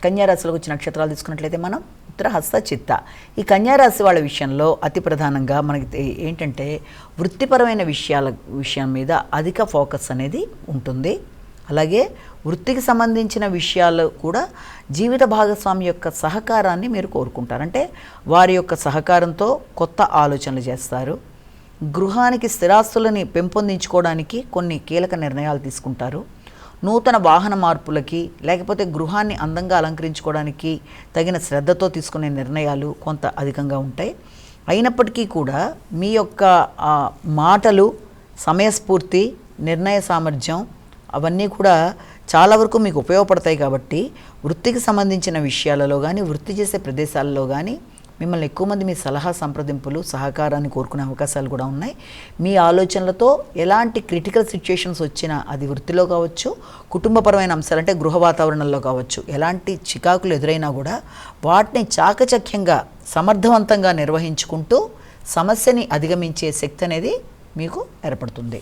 కన్యారాశిలోకి వచ్చిన నక్షత్రాలు తీసుకున్నట్లయితే మనం ఉత్తర, హస్త, చిత్త. ఈ కన్యారాశి వాళ్ళ విషయంలో అతి ప్రధానంగా మనకి ఏంటంటే వృత్తిపరమైన విషయం మీద అధిక ఫోకస్ అనేది ఉంటుంది. అలాగే వృత్తికి సంబంధించిన విషయాలు కూడా జీవిత భాగస్వామి యొక్క సహకారాన్ని మీరు కోరుకుంటారు. అంటే వారి యొక్క సహకారంతో కొత్త ఆలోచనలు చేస్తారు. గృహానికి స్థిరాస్తులని పెంపొందించుకోవడానికి కొన్ని కీలక నిర్ణయాలు తీసుకుంటారు. నూతన వాహన మార్పులకి లేకపోతే గృహాన్ని అందంగా అలంకరించుకోవడానికి తగిన శ్రద్ధతో తీసుకునే నిర్ణయాలు కొంత అధికంగా ఉంటాయి. అయినప్పటికీ కూడా మీ యొక్క మాటలు, సమయస్ఫూర్తి, నిర్ణయ సామర్థ్యం అవన్నీ కూడా చాలా వరకు మీకు ఉపయోగపడతాయి. కాబట్టి వృత్తికి సంబంధించిన విషయాలలో కానీ, వృత్తి చేసే ప్రదేశాలలో కానీ మిమ్మల్ని ఎక్కువ మంది మీ సలహా సంప్రదింపులు, సహకారాన్ని కోరుకునే అవకాశాలు కూడా ఉన్నాయి. మీ ఆలోచనలతో ఎలాంటి క్రిటికల్ సిచ్యుయేషన్స్ వచ్చినా అది వృత్తిలో కావచ్చు, కుటుంబపరమైన అంశాలు అంటే గృహ వాతావరణంలో కావచ్చు, ఎలాంటి చికాకులు ఎదురైనా కూడా వాటిని చాకచక్యంగా సమర్థవంతంగా నిర్వహించుకుంటూ సమస్యని అధిగమించే శక్తి అనేది మీకు ఏర్పడుతుంది.